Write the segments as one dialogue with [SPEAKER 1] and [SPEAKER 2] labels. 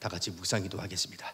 [SPEAKER 1] 다 같이 묵상기도 하겠습니다.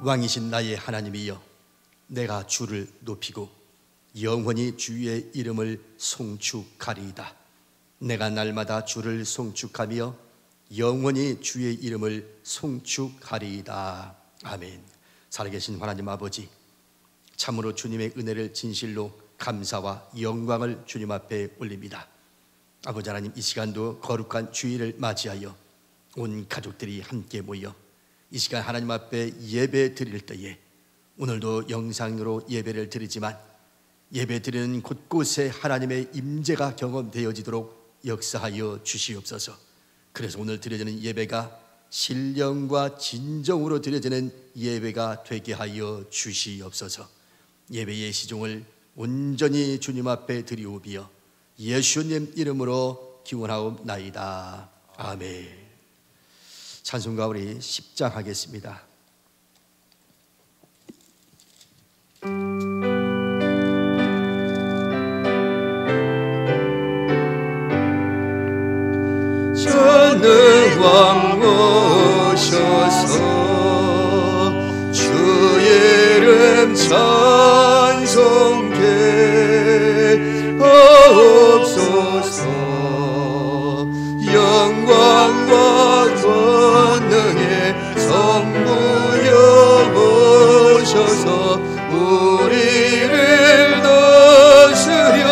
[SPEAKER 1] 왕이신 나의 하나님이여, 내가 주를 높이고 영원히 주의 이름을 송축하리이다. 내가 날마다 주를 송축하며 영원히 주의 이름을 송축하리이다. 아멘. 살아계신 하나님 아버지, 참으로 주님의 은혜를 진실로 감사와 영광을 주님 앞에 올립니다. 아버지 하나님, 이 시간도 거룩한 주일을 맞이하여 온 가족들이 함께 모여 이 시간 하나님 앞에 예배 드릴 때에, 오늘도 영상으로 예배를 드리지만 예배 드리는 곳곳에 하나님의 임재가 경험되어지도록 역사하여 주시옵소서. 그래서 오늘 드려지는 예배가 신령과 진정으로 드려지는 예배가 되게 하여 주시옵소서. 예배의 시종을 온전히 주님 앞에 드리오비어 예수님 이름으로 기원하옵나이다. 아멘. 찬송가 우리 십장하겠습니다. 전능왕 오셔서 주의 이름 찬송케 하옵소서. 영광과 권능의 성부여 오셔서 우리를 다스려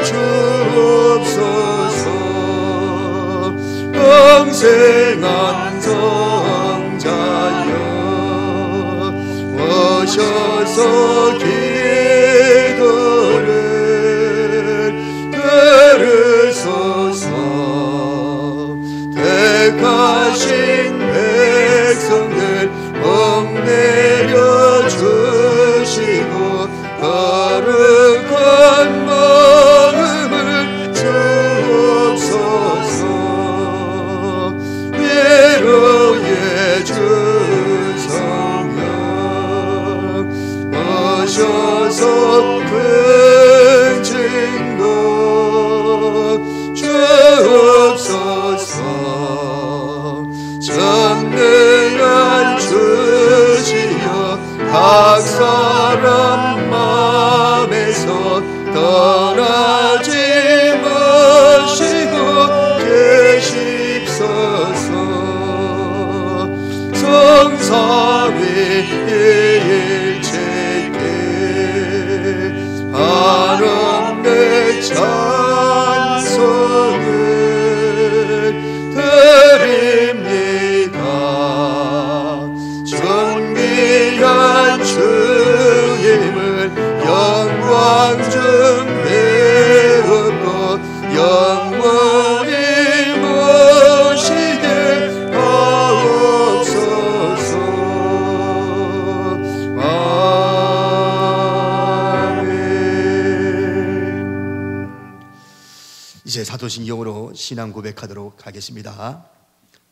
[SPEAKER 1] 주옵소서. 평생한 성자여 오셔서 기도를 들으소서. 택하신 백성들 복내려 주시고 거룩한 마음을 주옵소서. 위로의 주 성령 오셔서 큰 징도 주옵소서. 전능한 주시여 각 사람 마음에서 떠나지 마시고 계십소서. 성삼위 일체께 한없는 찬송을 드립니다. 존귀한 주님을 영광 중 배우고 영원히 모시게 하옵소서. 아멘. 이제 사도신경으로 신앙 고백하도록 하겠습니다.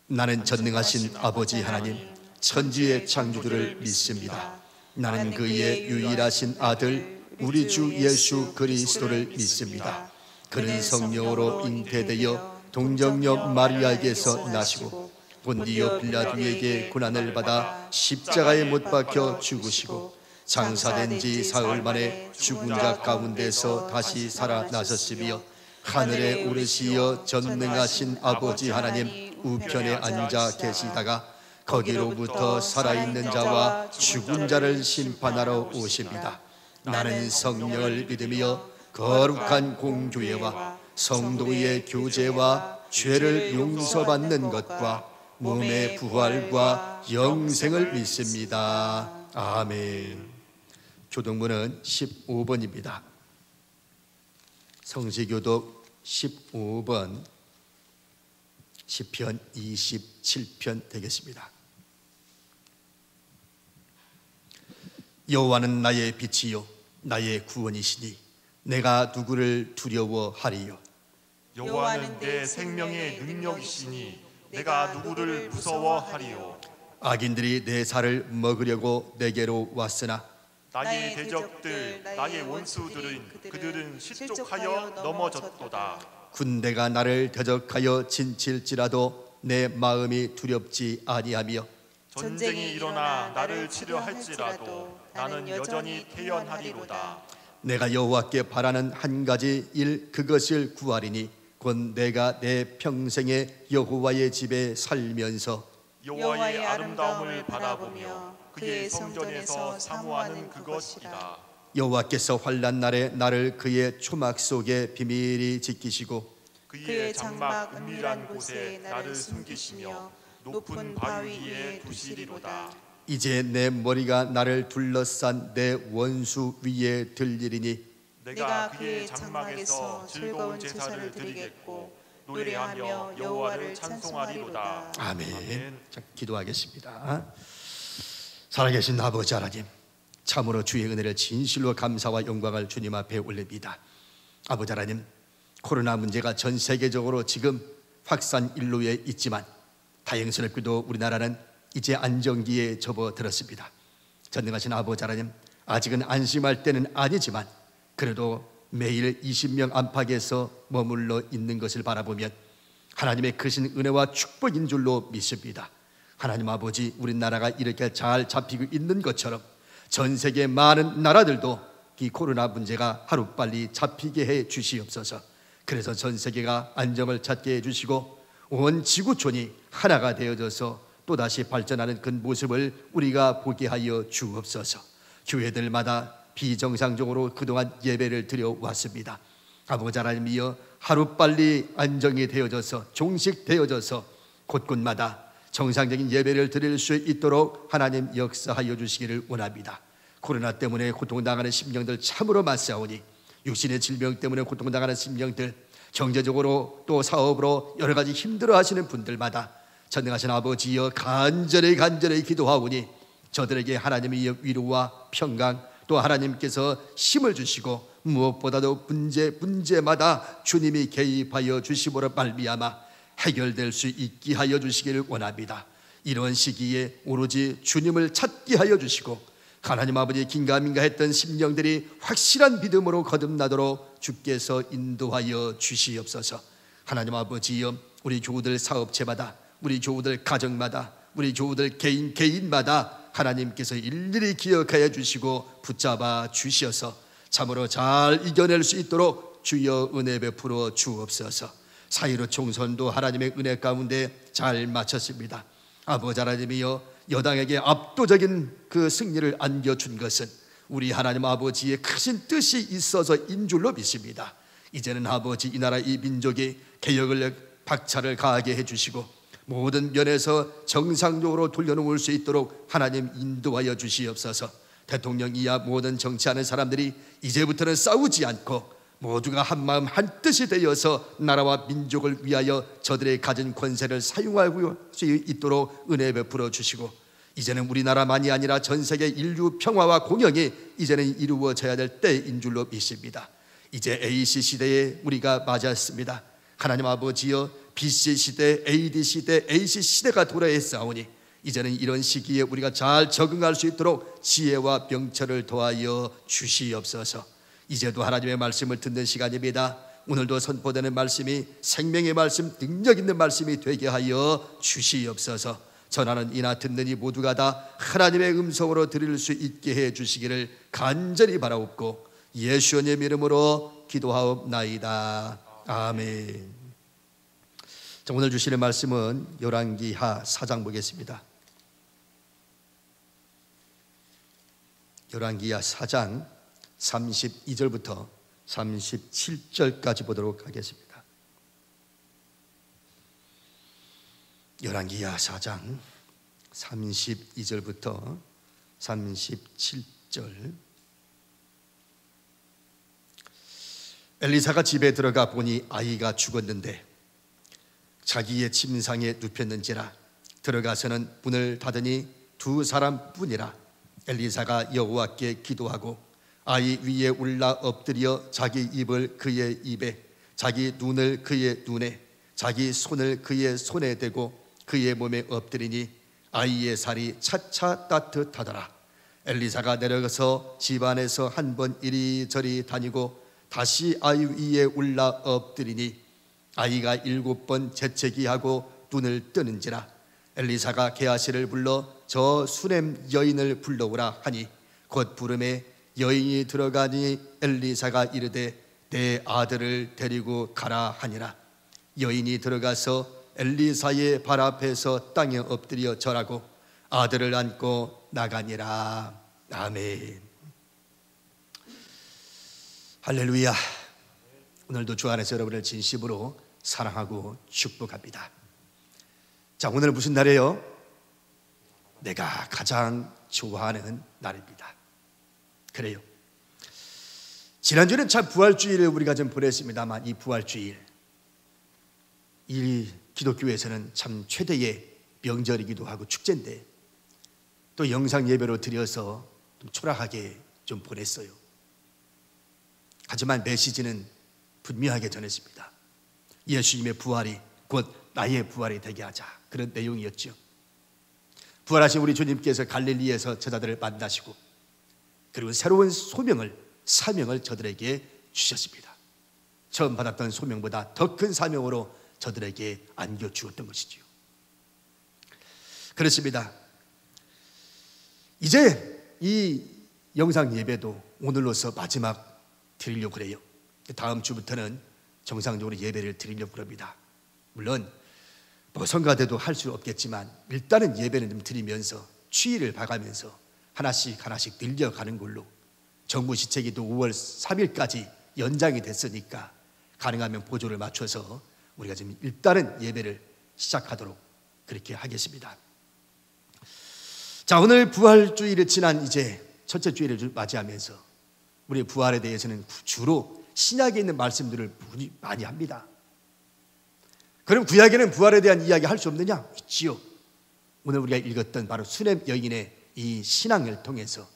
[SPEAKER 1] 나는 전능하신 아버지 하나님, 천지의 창조주를 믿습니다. 나는 그의 유일하신 아들 우리 주 예수 그리스도를 믿습니다. 그는 성령으로 잉태되어 동정녀 마리아에게서 나시고 본디오 빌라도에게 고난을 받아 십자가에 못 박혀 죽으시고 장사된 지 사흘 만에 죽은 자 가운데서 다시 살아나셨으며 하늘에 오르시어 전능하신 아버지 하나님 우편에 앉아 계시다가 거기로부터 살아있는 자와 죽은 자를 심판하러 오십니다. 나는 성령을 믿으며 거룩한 공교회와 성도의 교제와 죄를 용서받는 것과 몸의 부활과 영생을 믿습니다. 아멘. 교동문은 15번입니다. 성시교독 15번 시편 27편 되겠습니다. 여호와는 나의 빛이요 나의 구원이시니 내가 누구를 두려워하리요.
[SPEAKER 2] 여호와는 내 생명의 능력이시니 내가 누구를 무서워하리요.
[SPEAKER 1] 악인들이 내 살을 먹으려고 내게로 왔으나
[SPEAKER 2] 나의 대적들 나의 원수들은 그들은 실족하여 넘어졌도다.
[SPEAKER 1] 군대가 나를 대적하여 진칠지라도 내 마음이 두렵지 아니하며
[SPEAKER 2] 전쟁이 일어나 나를 치려 할지라도 나는 여전히 태연하리로다.
[SPEAKER 1] 내가 여호와께 바라는 한 가지 일 그것을 구하리니 곧 내가 내 평생에 여호와의 집에 살면서
[SPEAKER 2] 여호와의 아름다움을 바라보며 그의 성전에서 사모하는 그것이라.
[SPEAKER 1] 여호와께서 환난 날에 나를 그의 초막 속에 비밀히 지키시고
[SPEAKER 2] 그의 장막 은밀한 곳에 나를 숨기시며 높은 바위 위에 두시리로다.
[SPEAKER 1] 이제 내 머리가 나를 둘러싼 내 원수 위에 들리리니
[SPEAKER 2] 내가 그의 장막에서 즐거운 제사를 드리겠고 노래하며 여호와를 찬송하리로다.
[SPEAKER 1] 아멘. 자, 기도하겠습니다. 살아계신 아버지 하나님, 참으로 주의 은혜를 진실로 감사와 영광을 주님 앞에 올립니다. 아버지 하나님, 코로나 문제가 전 세계적으로 지금 확산 일로에 있지만 다행스럽게도 우리나라는 이제 안정기에 접어들었습니다. 전능하신 아버지 하나님, 아직은 안심할 때는 아니지만 그래도 매일 20명 안팎에서 머물러 있는 것을 바라보면 하나님의 크신 은혜와 축복인 줄로 믿습니다. 하나님 아버지, 우리나라가 이렇게 잘 잡히고 있는 것처럼 전 세계 많은 나라들도 이 코로나 문제가 하루빨리 잡히게 해 주시옵소서. 그래서 전 세계가 안정을 찾게 해주시고 온 지구촌이 하나가 되어져서 또다시 발전하는 그 모습을 우리가 보게 하여 주옵소서. 교회들마다 비정상적으로 그동안 예배를 드려왔습니다. 아버지 하나님이여, 하루빨리 안정이 되어져서 종식되어져서 곳곳마다 정상적인 예배를 드릴 수 있도록 하나님 역사하여 주시기를 원합니다. 코로나 때문에 고통당하는 심령들 참으로 맞사오니 육신의 질병 때문에 고통당하는 심령들, 경제적으로 또 사업으로 여러 가지 힘들어하시는 분들마다 전능하신 아버지여 간절히 기도하오니 저들에게 하나님의 위로와 평강, 또 하나님께서 힘을 주시고 무엇보다도 문제마다 주님이 개입하여 주심으로 말미암아 해결될 수 있게 하여 주시기를 원합니다. 이런 시기에 오로지 주님을 찾게 하여 주시고 하나님 아버지 긴가민가 했던 심령들이 확실한 믿음으로 거듭나도록 주께서 인도하여 주시옵소서. 하나님 아버지여, 우리 교우들 사업체마다, 우리 교우들 가정마다, 우리 교우들 개인마다 하나님께서 일일이 기억하여 주시고 붙잡아 주셔서 참으로 잘 이겨낼 수 있도록 주여 은혜 베풀어 주옵소서. 사이로 총선도 하나님의 은혜 가운데 잘 마쳤습니다. 아버지 하나님이여, 여당에게 압도적인 그 승리를 안겨준 것은 우리 하나님 아버지의 크신 뜻이 있어서인 줄로 믿습니다. 이제는 아버지, 이 나라 이 민족이 개혁을 박차를 가하게 해주시고 모든 면에서 정상적으로 돌려놓을 수 있도록 하나님 인도하여 주시옵소서. 대통령 이하 모든 정치하는 사람들이 이제부터는 싸우지 않고 모두가 한마음 한뜻이 되어서 나라와 민족을 위하여 저들의 가진 권세를 사용할 수 있도록 은혜 베풀어 주시고, 이제는 우리나라만이 아니라 전 세계 인류 평화와 공영이 이제는 이루어져야 될 때인 줄로 믿습니다. 이제 AC 시대에 우리가 맞았습니다. 하나님 아버지여, BC 시대, AD 시대, AC 시대가 도래했사오니 이제는 이런 시기에 우리가 잘 적응할 수 있도록 지혜와 명철을 더하여 주시옵소서. 이제도 하나님의 말씀을 듣는 시간입니다. 오늘도 선포되는 말씀이 생명의 말씀, 능력 있는 말씀이 되게 하여 주시옵소서. 전하는 이나 듣는 이 모두가 다 하나님의 음성으로 들을 수 있게 해 주시기를 간절히 바라옵고 예수의 이름으로 기도하옵나이다. 아멘. 자, 오늘 주시는 말씀은 열왕기하 4장 보겠습니다. 열왕기하 4장 32절부터 37절까지 보도록 하겠습니다. 열왕기하 4장 32절부터 37절. 엘리사가 집에 들어가 보니 아이가 죽었는데 자기의 침상에 눕혔는지라. 들어가서는 문을 닫으니 두 사람뿐이라. 엘리사가 여호와께 기도하고 아이 위에 올라 엎드려 자기 입을 그의 입에, 자기 눈을 그의 눈에, 자기 손을 그의 손에 대고 그의 몸에 엎드리니 아이의 살이 차차 따뜻하더라. 엘리사가 내려가서 집 안에서 한 번 이리저리 다니고 다시 아이 위에 올라 엎드리니 아이가 7번 재채기하고 눈을 뜨는지라. 엘리사가 게하시를 불러 저 수렘 여인을 불러오라 하니 곧 부름에 여인이 들어가니 엘리사가 이르되 내 아들을 데리고 가라 하니라. 여인이 들어가서 엘리사의 발 앞에서 땅에 엎드려 절하고 아들을 안고 나가니라. 아멘. 할렐루야. 오늘도 주 안에서 여러분을 진심으로 사랑하고 축복합니다. 자, 오늘 무슨 날이에요? 내가 가장 좋아하는 날입니다. 그래요. 지난주에는 참 부활주일을 우리가 좀 보냈습니다만 이 부활주일, 이 기독교에서는 참 최대의 명절이기도 하고 축제인데 또 영상 예배로 드려서 좀 초라하게 좀 보냈어요. 하지만 메시지는 분명하게 전했습니다. 예수님의 부활이 곧 나의 부활이 되게 하자, 그런 내용이었죠. 부활하신 우리 주님께서 갈릴리에서 제자들을 만나시고 그리고 새로운 소명을, 사명을 저들에게 주셨습니다. 처음 받았던 소명보다 더 큰 사명으로 저들에게 안겨주었던 것이지요. 그렇습니다. 이제 이 영상 예배도 오늘로서 마지막 드리려고 그래요. 다음 주부터는 정상적으로 예배를 드리려고 합니다. 물론 뭐 성가대도 할 수 없겠지만 일단은 예배는 좀 드리면서 추위를 봐가면서 하나씩 늘려가는 걸로, 정부 시책이도 5월 3일까지 연장이 됐으니까 가능하면 보조를 맞춰서 우리가 지금 일단은 예배를 시작하도록 그렇게 하겠습니다. 자, 오늘 부활주일을 지난 이제 첫째 주일을 맞이하면서 우리 부활에 대해서는 주로 신약에 있는 말씀들을 많이 합니다. 그럼 구약에는 부활에 대한 이야기 할 수 없느냐? 있지요. 오늘 우리가 읽었던 바로 수렘 여인의 이 신앙을 통해서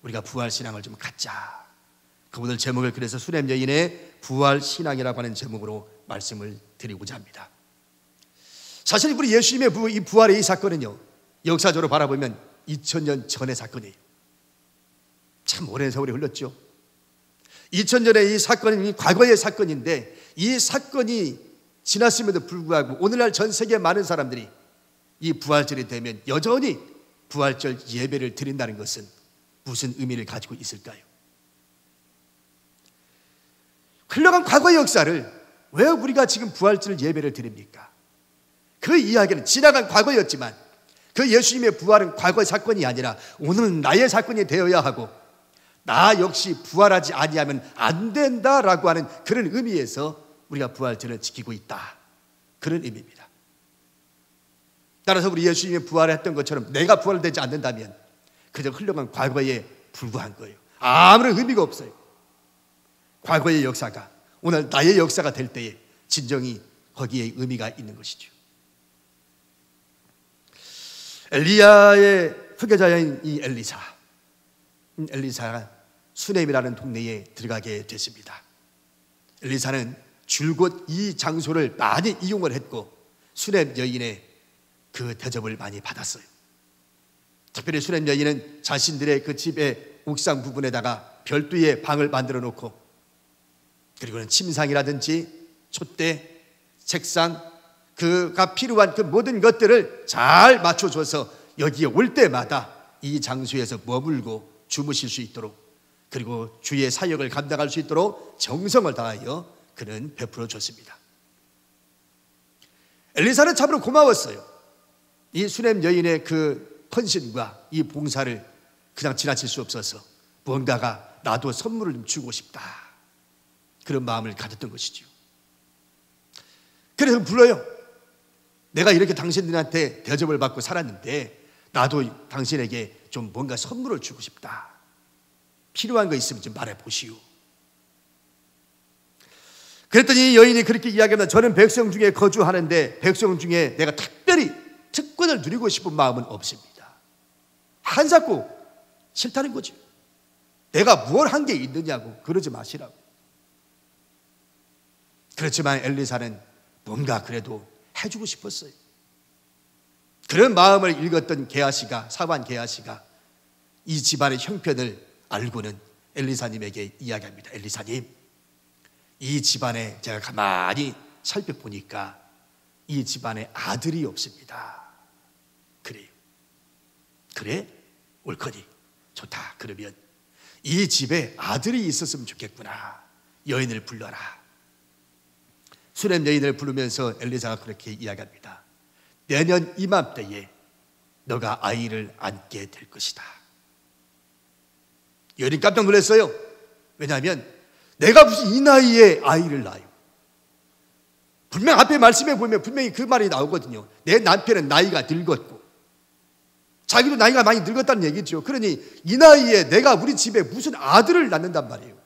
[SPEAKER 1] 우리가 부활 신앙을 좀 갖자. 그 오늘 제목을 그래서 수렘 여인의 부활 신앙이라고 하는 제목으로 말씀을 드리고자 합니다. 사실 우리 예수님의 이 부활의 이 사건은요, 역사적으로 바라보면 2000년 전의 사건이에요. 참 오랜 세월이 흘렀죠. 2000년의 이 사건은 과거의 사건인데 이 사건이 지났음에도 불구하고 오늘날 전 세계 많은 사람들이 이 부활절이 되면 여전히 부활절 예배를 드린다는 것은 무슨 의미를 가지고 있을까요? 흘러간 과거의 역사를 왜 우리가 지금 부활절 예배를 드립니까? 그 이야기는 지나간 과거였지만 그 예수님의 부활은 과거의 사건이 아니라 오늘은 나의 사건이 되어야 하고 나 역시 부활하지 아니하면 안 된다라고 하는 그런 의미에서 우리가 부활절을 지키고 있다, 그런 의미입니다. 따라서 우리 예수님이 부활했던 것처럼 내가 부활되지 않는다면 그저 흘러간 과거에 불과한 거예요. 아무런 의미가 없어요. 과거의 역사가 오늘 나의 역사가 될 때에 진정이 거기에 의미가 있는 것이죠. 엘리야의 후계자인 이 엘리사가 수넴이라는 동네에 들어가게 됐습니다. 엘리사는 줄곧 이 장소를 많이 이용을 했고 수넴 여인의 그 대접을 많이 받았어요. 특별히 수넴 여인은 자신들의 그 집의 옥상 부분에다가 별도의 방을 만들어 놓고 그리고는 침상이라든지 촛대, 책상, 그가 필요한 그 모든 것들을 잘 맞춰줘서 여기에 올 때마다 이 장소에서 머물고 주무실 수 있도록, 그리고 주의 사역을 감당할 수 있도록 정성을 다하여 그는 베풀어 줬습니다. 엘리사는 참으로 고마웠어요. 이 수넴 여인의 그 헌신과 이 봉사를 그냥 지나칠 수 없어서 뭔가가 나도 선물을 좀 주고 싶다, 그런 마음을 가졌던 것이죠. 그래서 불러요. 내가 이렇게 당신들한테 대접을 받고 살았는데 나도 당신에게 좀 뭔가 선물을 주고 싶다. 필요한 거 있으면 좀 말해 보시오. 그랬더니 여인이 그렇게 이야기합니다. 저는 백성 중에 거주하는데 백성 중에 내가 특별히 특권을 누리고 싶은 마음은 없습니다. 한사코 싫다는 거죠. 내가 뭘 한 게 있느냐고 그러지 마시라고. 그렇지만 엘리사는 뭔가 그래도 해주고 싶었어요. 그런 마음을 읽었던 게하시가, 사관 게하시가 이 집안의 형편을 알고는 엘리사님에게 이야기합니다. 엘리사님, 이 집안에 제가 가만히 살펴보니까 이 집안에 아들이 없습니다. 그래요. 그래? 옳거니 좋다. 그러면 이 집에 아들이 있었으면 좋겠구나. 여인을 불러라. 수렘 여인을 부르면서 엘리사가 그렇게 이야기합니다. 내년 이맘때에 너가 아이를 안게 될 것이다. 여인이 깜짝 놀랐어요. 왜냐하면 내가 무슨 이 나이에 아이를 낳아요. 분명 앞에 말씀에 보면 분명히 그 말이 나오거든요. 내 남편은 나이가 늙었고 자기도 나이가 많이 늙었다는 얘기죠. 그러니 이 나이에 내가 우리 집에 무슨 아들을 낳는단 말이에요.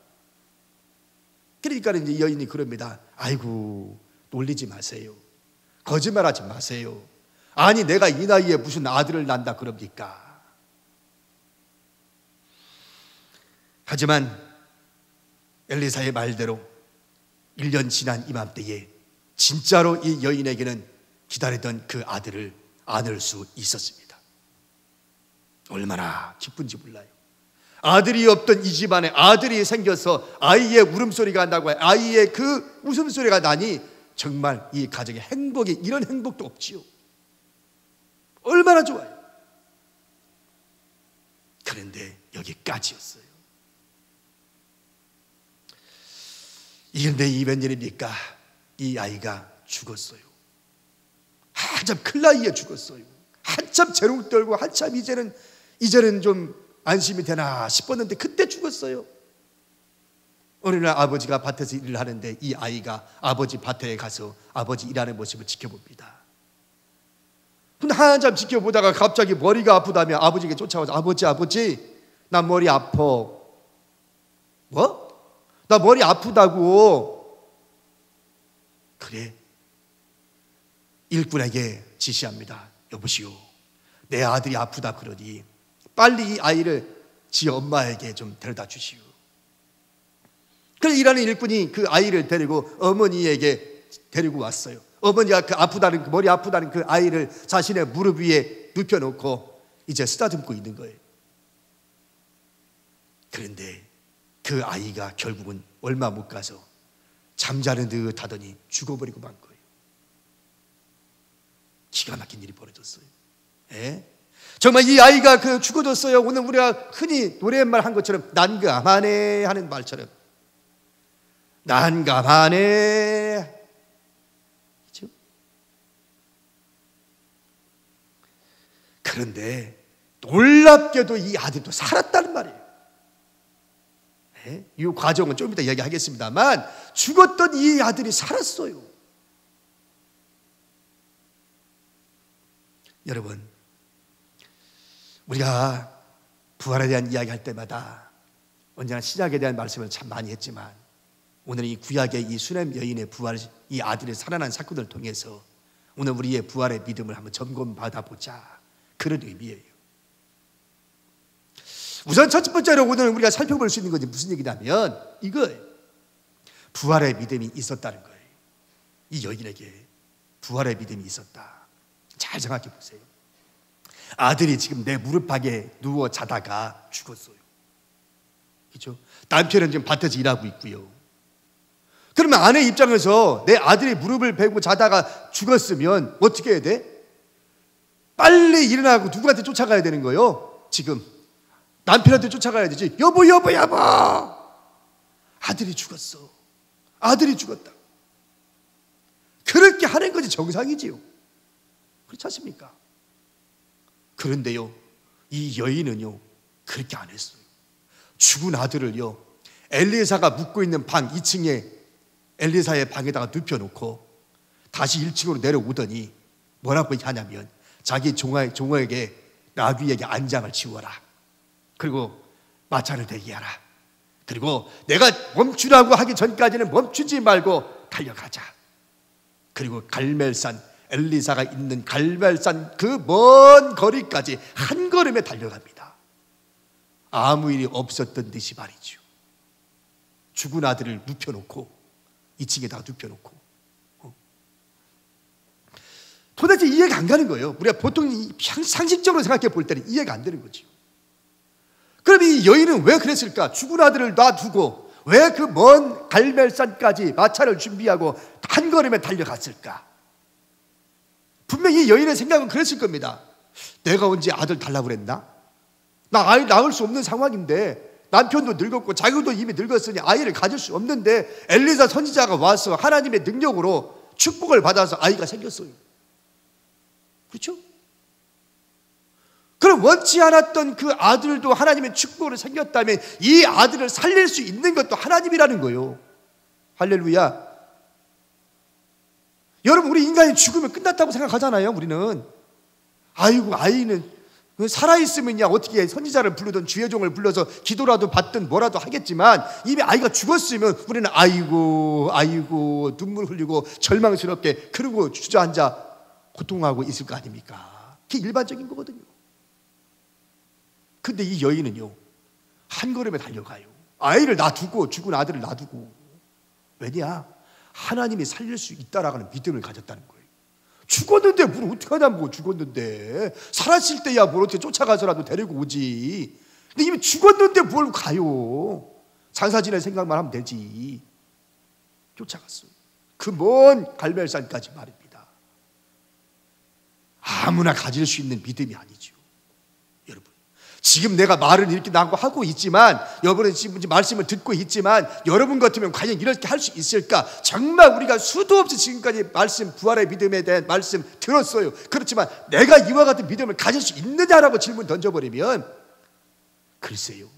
[SPEAKER 1] 그러니까 이제 여인이 그럽니다. 아이고, 놀리지 마세요. 거짓말하지 마세요. 아니 내가 이 나이에 무슨 아들을 낳는다 그럽니까? 하지만 엘리사의 말대로 1년 지난 이맘때에 진짜로 이 여인에게는 기다리던 그 아들을 안을 수 있었습니다. 얼마나 기쁜지 몰라요. 아들이 없던 이 집안에 아들이 생겨서 아이의 울음소리가 나고 아이의 그 웃음소리가 나니 정말 이 가정의 행복이 이런 행복도 없지요. 얼마나 좋아요. 그런데 여기까지였어요. 이런데 이 웬일입니까? 이 아이가 죽었어요. 한참 클 나이에 죽었어요. 한참 재롱 떨고 한참 이제는 좀 안심이 되나 싶었는데 그때 죽었어요. 어느 날 아버지가 밭에서 일을 하는데 이 아이가 아버지 밭에 가서 아버지 일하는 모습을 지켜봅니다. 근데 한참 지켜보다가 갑자기 머리가 아프다며 아버지에게 쫓아와서 아버지 나 머리 아파. 뭐? 나 머리 아프다고. 그래. 일꾼에게 지시합니다. 여보시오, 내 아들이 아프다 그러니 빨리 이 아이를 지 엄마에게 좀 데려다 주시오. 그래서 일하는 일꾼이 그 아이를 데리고 어머니에게 데리고 왔어요. 어머니가 그 아프다는, 머리 아프다는 그 아이를 자신의 무릎 위에 눕혀놓고 이제 쓰다듬고 있는 거예요. 그런데 그 아이가 결국은 얼마 못 가서 잠자는 듯 하더니 죽어버리고 만 거예요. 기가 막힌 일이 벌어졌어요. 예? 정말 이 아이가 그 죽어졌어요. 오늘 우리가 흔히 노랫말 한 것처럼 난감하네 하는 말처럼 난감하네. 그렇죠? 그런데 놀랍게도 이 아들도 살았다는 말이에요. 네? 이 과정은 좀 이따 이야기하겠습니다만 죽었던 이 아들이 살았어요. 여러분, 우리가 부활에 대한 이야기 할 때마다 언제나 신약에 대한 말씀을 참 많이 했지만 오늘 이 구약의 이 수렘 여인의 부활, 이 아들이 살아난 사건을 통해서 오늘 우리의 부활의 믿음을 한번 점검받아 보자, 그런 의미예요. 우선 첫 번째로 오늘 우리가 살펴볼 수 있는 것이 무슨 얘기냐면 이거예요. 부활의 믿음이 있었다는 거예요. 이 여인에게 부활의 믿음이 있었다. 잘 생각해 보세요. 아들이 지금 내 무릎팍에 누워 자다가 죽었어요. 그렇죠? 남편은 지금 밭에서 일하고 있고요. 그러면 아내 입장에서 내 아들이 무릎을 베고 자다가 죽었으면 어떻게 해야 돼? 빨리 일어나고 누구한테 쫓아가야 되는 거예요. 지금 남편한테 쫓아가야 되지. 여보 아들이 죽었어. 아들이 죽었다. 그렇게 하는 것이 정상이지요. 그렇지 않습니까? 그런데요, 이 여인은요 그렇게 안 했어요. 죽은 아들을요 엘리사가 묵고 있는 방 2층에 엘리사의 방에다가 눕혀놓고 다시 1층으로 내려오더니 뭐라고 하냐면 자기 종어에게 나귀에게 안장을 치워라. 그리고 마차를 대기하라. 그리고 내가 멈추라고 하기 전까지는 멈추지 말고 달려가자. 그리고 갈멜산, 엘리사가 있는 갈멜산 그 먼 거리까지 한 걸음에 달려갑니다. 아무 일이 없었던 듯이 말이죠. 죽은 아들을 눕혀놓고 2층에다가 눕혀놓고 도대체 이해가 안 가는 거예요. 우리가 보통 상식적으로 생각해 볼 때는 이해가 안 되는 거죠. 그럼 이 여인은 왜 그랬을까? 죽은 아들을 놔두고 왜 그 먼 갈멜산까지 마차를 준비하고 한 걸음에 달려갔을까? 분명히 이 여인의 생각은 그랬을 겁니다. 내가 언제 아들 달라고 그랬나? 나 아이 낳을 수 없는 상황인데, 남편도 늙었고 자기도 이미 늙었으니 아이를 가질 수 없는데 엘리사 선지자가 와서 하나님의 능력으로 축복을 받아서 아이가 생겼어요. 그렇죠? 그럼 원치 않았던 그 아들도 하나님의 축복으로 생겼다면 이 아들을 살릴 수 있는 것도 하나님이라는 거예요. 할렐루야. 여러분, 우리 인간이 죽으면 끝났다고 생각하잖아요. 우리는 아이고, 아이는 살아있으면야 어떻게 선지자를 부르든 주의 종을 불러서 기도라도 받든 뭐라도 하겠지만, 이미 아이가 죽었으면 우리는 아이고 아이고 눈물 흘리고 절망스럽게 그러고 주저앉아 고통하고 있을 거 아닙니까? 그게 일반적인 거거든요. 근데 이 여인은요, 한 걸음에 달려가요. 아이를 놔두고, 죽은 아들을 놔두고. 왜냐? 하나님이 살릴 수 있다라는 믿음을 가졌다는 거예요. 죽었는데 뭘 어떻게 하냐, 뭐 죽었는데. 살았을 때야 뭘 어떻게 쫓아가서라도 데리고 오지. 근데 이미 죽었는데 뭘 가요. 장사지낼 생각만 하면 되지. 쫓아갔어요. 그 먼 갈멜산까지 말입니다. 아무나 가질 수 있는 믿음이 아니죠. 여러분, 지금 내가 말을 이렇게 나고 하고 있지만, 여러분은 지금 말씀을 듣고 있지만, 여러분 같으면 과연 이렇게 할 수 있을까? 정말 우리가 수도 없이 지금까지 말씀, 부활의 믿음에 대한 말씀 들었어요. 그렇지만 내가 이와 같은 믿음을 가질 수 있느냐라고 질문 던져버리면, 글쎄요,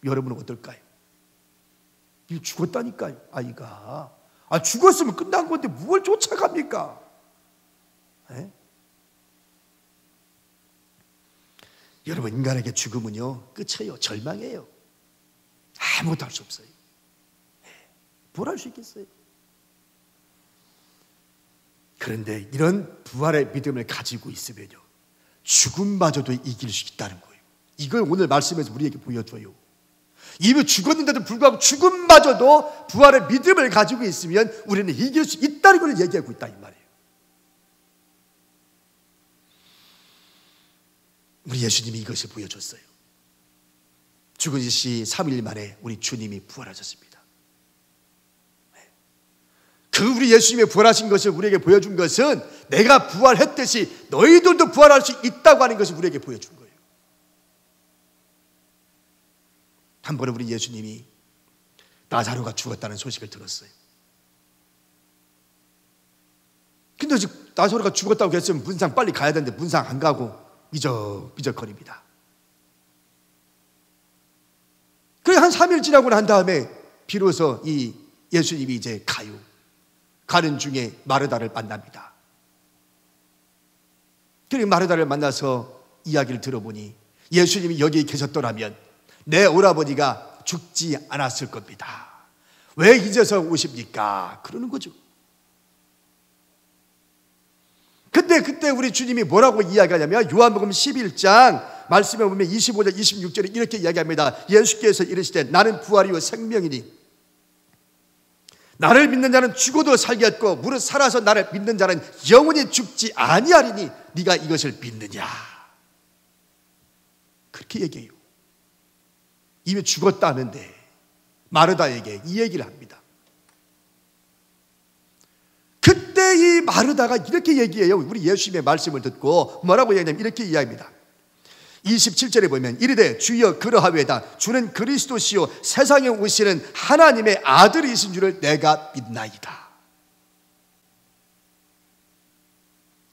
[SPEAKER 1] 여러분은 어떨까요? 이 죽었다니까요, 아이가. 죽었으면 끝난 건데 뭘 쫓아갑니까? 에? 여러분, 인간에게 죽음은요, 끝이에요. 절망이에요. 아무것도 할 수 없어요. 뭘 할 수 있겠어요? 그런데 이런 부활의 믿음을 가지고 있으면요, 죽음마저도 이길 수 있다는 거예요. 이걸 오늘 말씀에서 우리에게 보여줘요. 이미 죽었는데도 불구하고 죽음마저도 부활의 믿음을 가지고 있으면 우리는 이길 수 있다는 걸 얘기하고 있다, 이 말이에요. 우리 예수님이 이것을 보여줬어요. 죽은 지 3일 만에 우리 주님이 부활하셨습니다. 그 우리 예수님이 부활하신 것을 우리에게 보여준 것은, 내가 부활했듯이 너희들도 부활할 수 있다고 하는 것을 우리에게 보여준 거예요. 한 번은 우리 예수님이 나사로가 죽었다는 소식을 들었어요. 근데 나사로가 죽었다고 했으면 문상 빨리 가야 되는데 문상 안 가고 미적거립니다. 그래, 한 3일 지나고 난 다음에 비로소 이 예수님이 이제 가요. 가는 중에 마르다를 만납니다. 그리고 마르다를 만나서 이야기를 들어보니, 예수님이 여기에 계셨더라면 내 오라버니가 죽지 않았을 겁니다. 왜 이제서 오십니까? 그러는 거죠. 근데 그때 우리 주님이 뭐라고 이야기하냐면, 요한복음 11장 말씀에 보면 25절 26절에 이렇게 이야기합니다. 예수께서 이르시되 나는 부활이요 생명이니 나를 믿는 자는 죽어도 살겠고 무릇 살아서 나를 믿는 자는 영원히 죽지 아니하리니 네가 이것을 믿느냐. 그렇게 얘기해요. 이미 죽었다는데 마르다에게 이 얘기를 합니다. 그때 이 마르다가 이렇게 얘기해요. 우리 예수님의 말씀을 듣고 뭐라고 얘기하냐면 이렇게 이야기합니다. 27절에 보면 이르되 주여 그러하외다. 주는 그리스도시요 세상에 오시는 하나님의 아들이신 줄을 내가 믿나이다.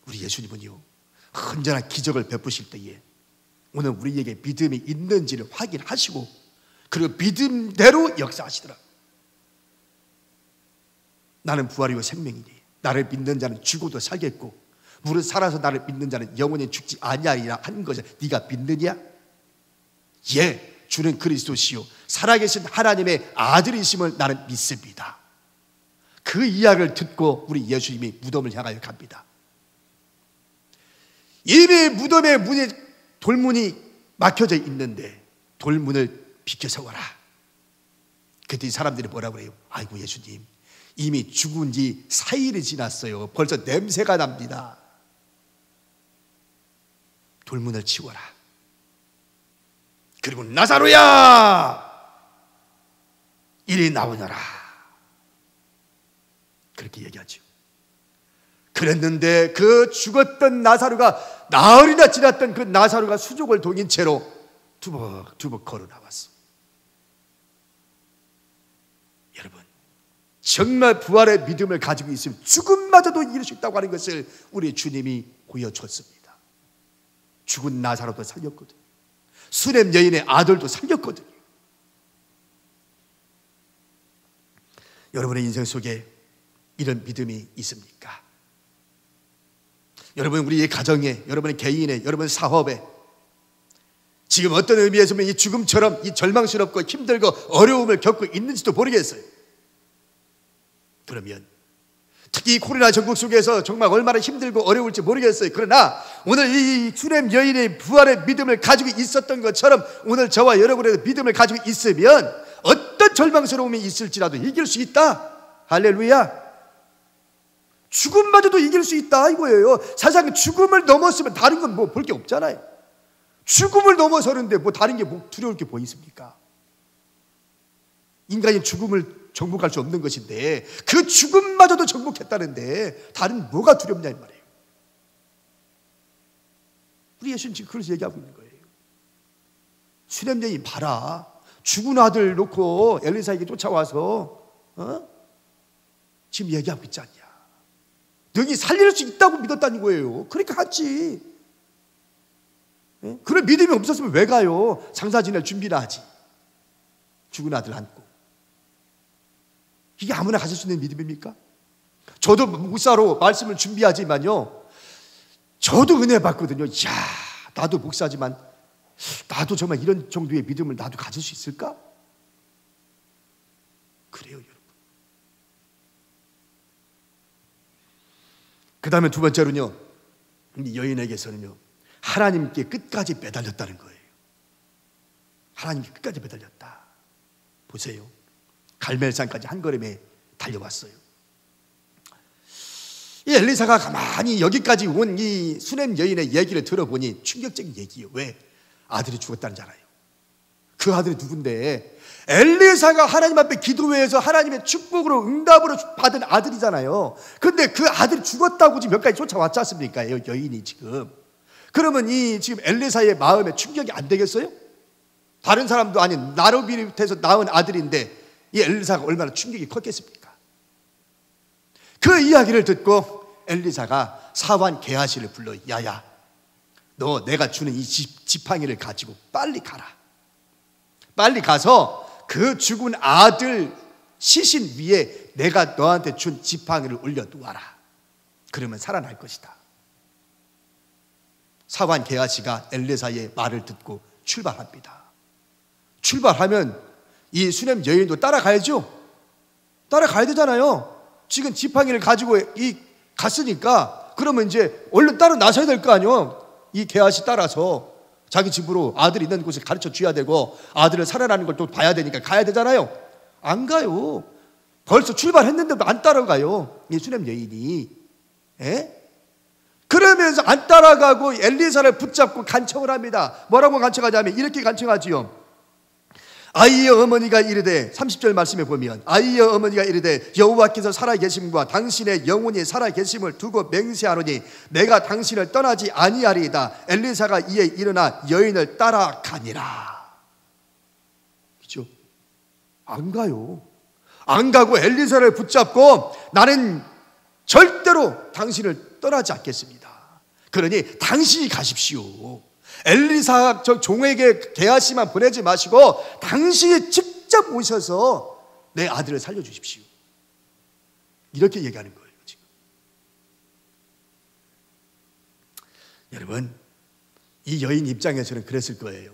[SPEAKER 1] 우리 예수님은요, 언제나 기적을 베푸실 때에 오늘 우리에게 믿음이 있는지를 확인하시고 그리고 믿음대로 역사하시더라. 나는 부활이요 생명이니 나를 믿는 자는 죽어도 살겠고 무릇 살아서 나를 믿는 자는 영원히 죽지 아니하리라 하는 것을 네가 믿느냐? 예, 주는 그리스도시요 살아계신 하나님의 아들이심을 나는 믿습니다. 그 이야기를 듣고 우리 예수님이 무덤을 향하여 갑니다. 이미 무덤의 문이 돌문이 막혀져 있는데 돌문을 비켜서 와라. 그때 사람들이 뭐라고 그래요? 아이고 예수님, 이미 죽은 지 4일이 지났어요. 벌써 냄새가 납니다. 돌문을 치워라. 그리고 나사로야, 이리 나오너라. 그렇게 얘기하죠. 그랬는데 그 죽었던 나사로가, 나흘이나 지났던 그 나사로가 수족을 동인 채로 두벅두벅 걸어 나왔어. 여러분, 정말 부활의 믿음을 가지고 있으면 죽음마저도 이길 수 있다고 하는 것을 우리 주님이 보여줬습니다. 죽은 나사로도 살렸거든요. 수렘 여인의 아들도 살렸거든요. 여러분의 인생 속에 이런 믿음이 있습니까? 여러분, 우리의 가정에, 여러분의 개인에, 여러분 사업에 지금 어떤 의미에서 이 죽음처럼 이 절망스럽고 힘들고 어려움을 겪고 있는지도 모르겠어요. 그러면 특히 코로나 전국 속에서 정말 얼마나 힘들고 어려울지 모르겠어요. 그러나 오늘 이 수렘 여인의 부활의 믿음을 가지고 있었던 것처럼 오늘 저와 여러분의 믿음을 가지고 있으면 어떤 절망스러움이 있을지라도 이길 수 있다. 할렐루야. 죽음마저도 이길 수 있다 이거예요. 사실상 죽음을 넘었으면 다른 건 뭐 볼 게 없잖아요. 죽음을 넘어서는데 뭐 다른 게 뭐 두려울 게 뭐 있습니까? 인간이 죽음을 정복할 수 없는 것인데 그 죽음마저도 정복했다는데 다른 뭐가 두렵냐 이 말이에요. 우리 예수님 지금 그래서 얘기하고 있는 거예요. 수렘 여인 봐라. 죽은 아들 놓고 엘리사에게 쫓아와서 지금 얘기하고 있지 않냐. 너희 살릴 수 있다고 믿었다는 거예요. 그러니까 갔지. 그런 믿음이 없었으면 왜 가요? 장사 지낼 준비나 하지. 죽은 아들 안고. 이게 아무나 가질 수 있는 믿음입니까? 저도 목사로 말씀을 준비하지만요, 저도 은혜 받거든요. 이야, 나도 목사지만 나도 정말 이런 정도의 믿음을 나도 가질 수 있을까? 그래요, 여러분. 그 다음에 두 번째로는요, 이 여인에게서는요, 하나님께 끝까지 매달렸다는 거예요. 하나님께 끝까지 매달렸다. 보세요. 갈멜산까지 한 걸음에 달려왔어요. 이 엘리사가 가만히 여기까지 온 이 수렘 여인의 얘기를 들어보니 충격적인 얘기예요. 왜? 아들이 죽었다는 잖아요. 그 아들이 누군데? 엘리사가 하나님 앞에 기도해서 하나님의 축복으로 응답으로 받은 아들이잖아요. 근데 그 아들이 죽었다고 지금 몇 가지 쫓아왔지 않습니까? 여인이 지금. 그러면 이 지금 엘리사의 마음에 충격이 안 되겠어요? 다른 사람도 아닌 나로비롯해서 낳은 아들인데 이 엘리사가 얼마나 충격이 컸겠습니까? 그 이야기를 듣고 엘리사가 사환 게하시를 불러, 야야, 너 내가 주는 이 지팡이를 가지고 빨리 가라. 빨리 가서 그 죽은 아들 시신 위에 내가 너한테 준 지팡이를 올려두어라. 그러면 살아날 것이다. 사환 게하시가 엘리사의 말을 듣고 출발합니다. 출발하면 이 수렘 여인도 따라가야죠. 따라가야 되잖아요. 지금 지팡이를 가지고 갔으니까 그러면 이제 얼른 따라 나서야 될 거 아니에요. 이 게하시 따라서 자기 집으로 아들 있는 곳에 가르쳐 줘야 되고 아들을 살아나는 걸 또 봐야 되니까 가야 되잖아요. 안가요. 벌써 출발했는데도 안 따라가요. 이 수렘 여인이. 그러면서 안 따라가고 엘리사를 붙잡고 간청을 합니다. 뭐라고 간청하냐면 이렇게 간청하지요. 아이의 어머니가 이르되, 30절 말씀에 보면 아이의 어머니가 이르되 여호와께서 살아계심과 당신의 영혼이 살아계심을 두고 맹세하노니 내가 당신을 떠나지 아니하리이다. 엘리사가 이에 일어나 여인을 따라가니라. 그죠? 안 가요. 안 가고 엘리사를 붙잡고 나는 절대로 당신을 떠나지 않겠습니다. 그러니 당신이 가십시오. 엘리사 저 종에게 게하시만 보내지 마시고 당신이 직접 오셔서 내 아들을 살려주십시오. 이렇게 얘기하는 거예요 지금. 여러분, 이 여인 입장에서는 그랬을 거예요.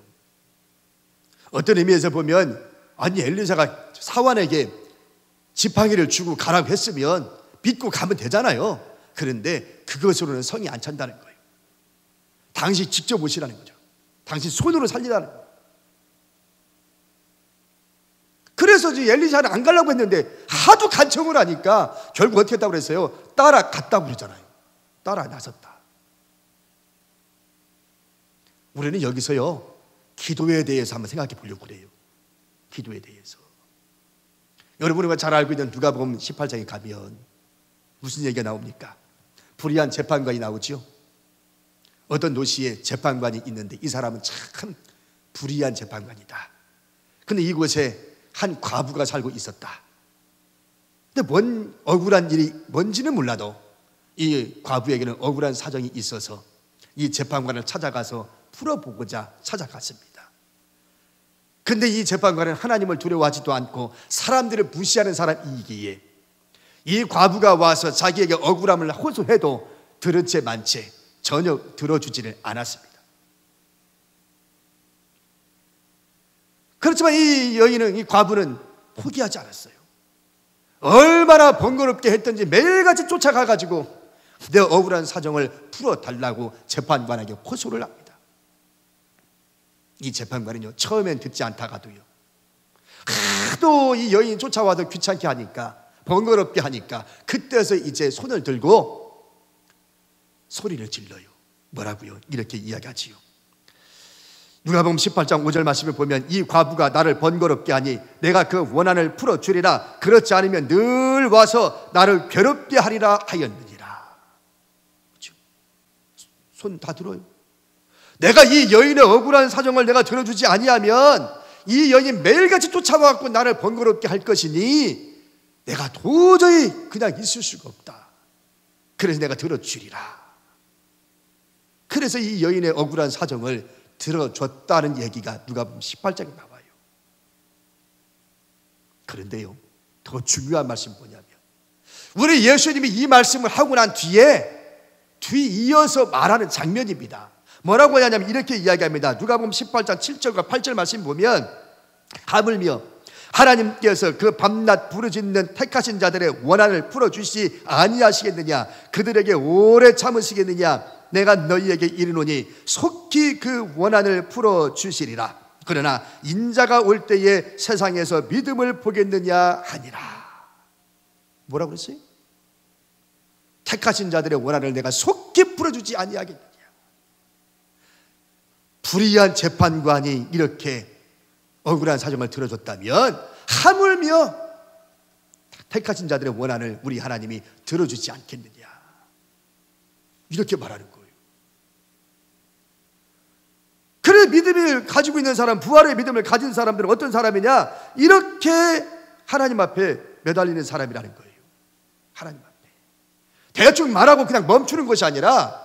[SPEAKER 1] 어떤 의미에서 보면 아니 엘리사가 사환에게 지팡이를 주고 가라고 했으면 믿고 가면 되잖아요. 그런데 그것으로는 성이 안 찬다는 거예요. 당신 직접 오시라는 거죠. 당신 손으로 살리라는 거예요. 그래서 엘리사는 안 가려고 했는데 하도 간청을 하니까 결국 어떻게 했다고 그랬어요? 따라갔다고 그러잖아요. 따라 나섰다. 우리는 여기서요 기도에 대해서 한번 생각해 보려고 그래요. 기도에 대해서. 여러분이 잘 알고 있는 누가복음 18장에 가면 무슨 얘기가 나옵니까? 불의한 재판관이 나오죠. 어떤 도시에 재판관이 있는데 이 사람은 참 불의한 재판관이다. 근데 이곳에 한 과부가 살고 있었다. 근데 뭔 억울한 일이 뭔지는 몰라도 이 과부에게는 억울한 사정이 있어서 이 재판관을 찾아가서 풀어보고자 찾아갔습니다. 근데 이 재판관은 하나님을 두려워하지도 않고 사람들을 무시하는 사람이기에 이 과부가 와서 자기에게 억울함을 호소해도 들은 채 만 채 전혀 들어주지를 않았습니다. 그렇지만 이 여인은, 이 과부는 포기하지 않았어요. 얼마나 번거롭게 했던지 매일같이 쫓아가가지고 내 억울한 사정을 풀어달라고 재판관에게 호소를 합니다. 이 재판관은요 처음엔 듣지 않다가도요 하도 이 여인이 쫓아와서 귀찮게 하니까 번거롭게 하니까 그때서 이제 손을 들고 소리를 질러요. 뭐라고요? 이렇게 이야기하지요. 누가복음 18장 5절 말씀을 보면 이 과부가 나를 번거롭게 하니 내가 그 원한을 풀어주리라. 그렇지 않으면 늘 와서 나를 괴롭게 하리라 하였느니라. 그렇죠? 손 다 들어요. 내가 이 여인의 억울한 사정을 내가 들어주지 아니하면 이 여인이 매일같이 쫓아와갖고 나를 번거롭게 할 것이니 내가 도저히 그냥 있을 수가 없다. 그래서 내가 들어주리라. 그래서 이 여인의 억울한 사정을 들어줬다는 얘기가 누가복음 18장에 나와요. 그런데요 더 중요한 말씀은 뭐냐면 우리 예수님이 이 말씀을 하고 난 뒤이어서 말하는 장면입니다. 뭐라고 하냐면 이렇게 이야기합니다. 누가복음 18장 7절과 8절 말씀 보면 하물며 하나님께서 그 밤낮 부르짖는 택하신 자들의 원한을 풀어주시지 아니하시겠느냐. 그들에게 오래 참으시겠느냐. 내가 너희에게 이르노니 속히 그 원한을 풀어주시리라. 그러나 인자가 올 때에 세상에서 믿음을 보겠느냐 하니라. 뭐라고 그랬어요? 택하신 자들의 원한을 내가 속히 풀어주지 아니하겠느냐. 불의한 재판관이 이렇게 억울한 사정을 들어줬다면 하물며 택하신 자들의 원한을 우리 하나님이 들어주지 않겠느냐. 이렇게 말하는 거예요. 그래 믿음을 가지고 있는 사람, 부활의 믿음을 가진 사람들은 어떤 사람이냐? 이렇게 하나님 앞에 매달리는 사람이라는 거예요. 하나님 앞에 대충 말하고 그냥 멈추는 것이 아니라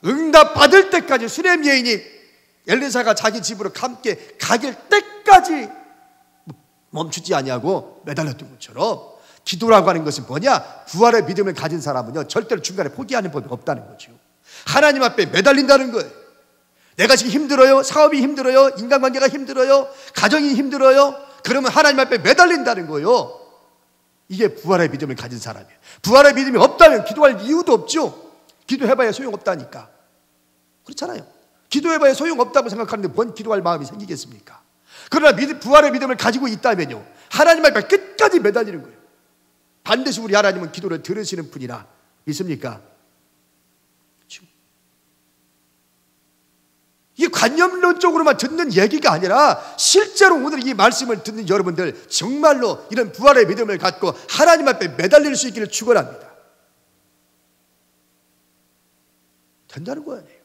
[SPEAKER 1] 응답 받을 때까지 수렘 여인이 엘리사가 자기 집으로 함께 가길 때까지 멈추지 아니하고 매달렸던 것처럼 기도라고 하는 것은 뭐냐? 부활의 믿음을 가진 사람은요 절대로 중간에 포기하는 법이 없다는 거죠. 하나님 앞에 매달린다는 거예요. 내가 지금 힘들어요, 사업이 힘들어요, 인간관계가 힘들어요, 가정이 힘들어요. 그러면 하나님 앞에 매달린다는 거예요. 이게 부활의 믿음을 가진 사람이에요. 부활의 믿음이 없다면 기도할 이유도 없죠. 기도해봐야 소용없다니까. 그렇잖아요. 기도해봐야 소용없다고 생각하는데 뭔 기도할 마음이 생기겠습니까? 그러나 부활의 믿음을 가지고 있다면요 하나님 앞에 끝까지 매달리는 거예요. 반드시 우리 하나님은 기도를 들으시는 분이라 믿습니까? 그렇죠? 이 관념론적으로만 듣는 얘기가 아니라 실제로 오늘 이 말씀을 듣는 여러분들 정말로 이런 부활의 믿음을 갖고 하나님 앞에 매달릴 수 있기를 축원합니다. 된다는 거 아니에요.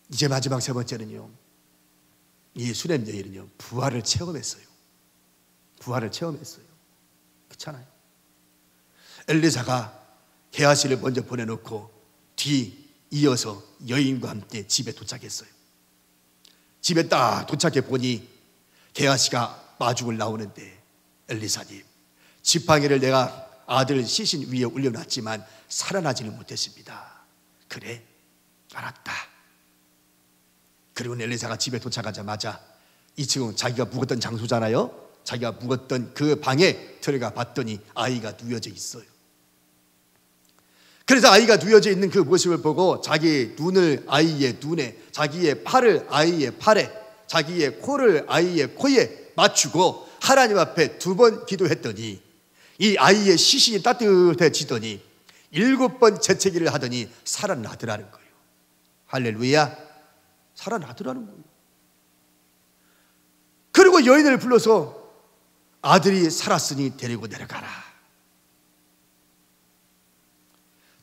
[SPEAKER 1] 이제 마지막 세 번째는요, 이 수렘 여인은요 부활을 체험했어요. 부활을 체험했어요. 그렇잖아요. 엘리사가 게하시를 먼저 보내놓고 이어서 여인과 함께 집에 도착했어요. 집에 딱 도착해 보니 게하시가 마중을 나오는데 엘리사님, 지팡이를 내가 아들 시신 위에 올려놨지만 살아나지는 못했습니다. 그래? 알았다. 그리고 엘리사가 집에 도착하자마자 2층은 자기가 묵었던 장소잖아요. 자기가 묵었던 그 방에 들어가 봤더니 아이가 누워져 있어요. 그래서 아이가 누워져 있는 그 모습을 보고 자기의 눈을 아이의 눈에, 자기의 팔을 아이의 팔에, 자기의 코를 아이의 코에 맞추고 하나님 앞에 2번 기도했더니 이 아이의 시신이 따뜻해지더니 7번 재채기를 하더니 살아나더라는 거예요. 할렐루야. 살아나더라는 거예요. 그리고 여인을 불러서 아들이 살았으니 데리고 내려가라.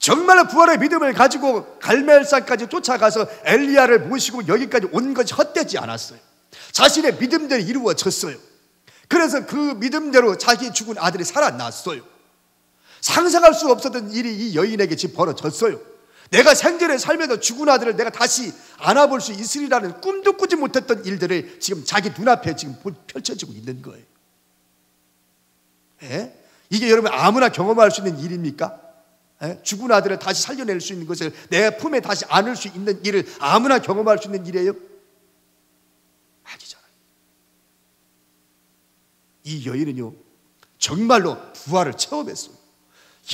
[SPEAKER 1] 정말로 부활의 믿음을 가지고 갈멜산까지 쫓아가서 엘리야를 모시고 여기까지 온 것이 헛되지 않았어요. 자신의 믿음대로 이루어졌어요. 그래서 그 믿음대로 자기 죽은 아들이 살아났어요. 상상할 수 없었던 일이 이 여인에게 지금 벌어졌어요. 내가 생전에 살면서 죽은 아들을 내가 다시 안아볼 수 있으리라는 꿈도 꾸지 못했던 일들을 지금 자기 눈앞에 지금 펼쳐지고 있는 거예요. 예? 이게 여러분 아무나 경험할 수 있는 일입니까? 예? 죽은 아들을 다시 살려낼 수 있는 것을 내 품에 다시 안을 수 있는 일을 아무나 경험할 수 있는 일이에요? 아니잖아요. 이 여인은요 정말로 부활을 체험했어요.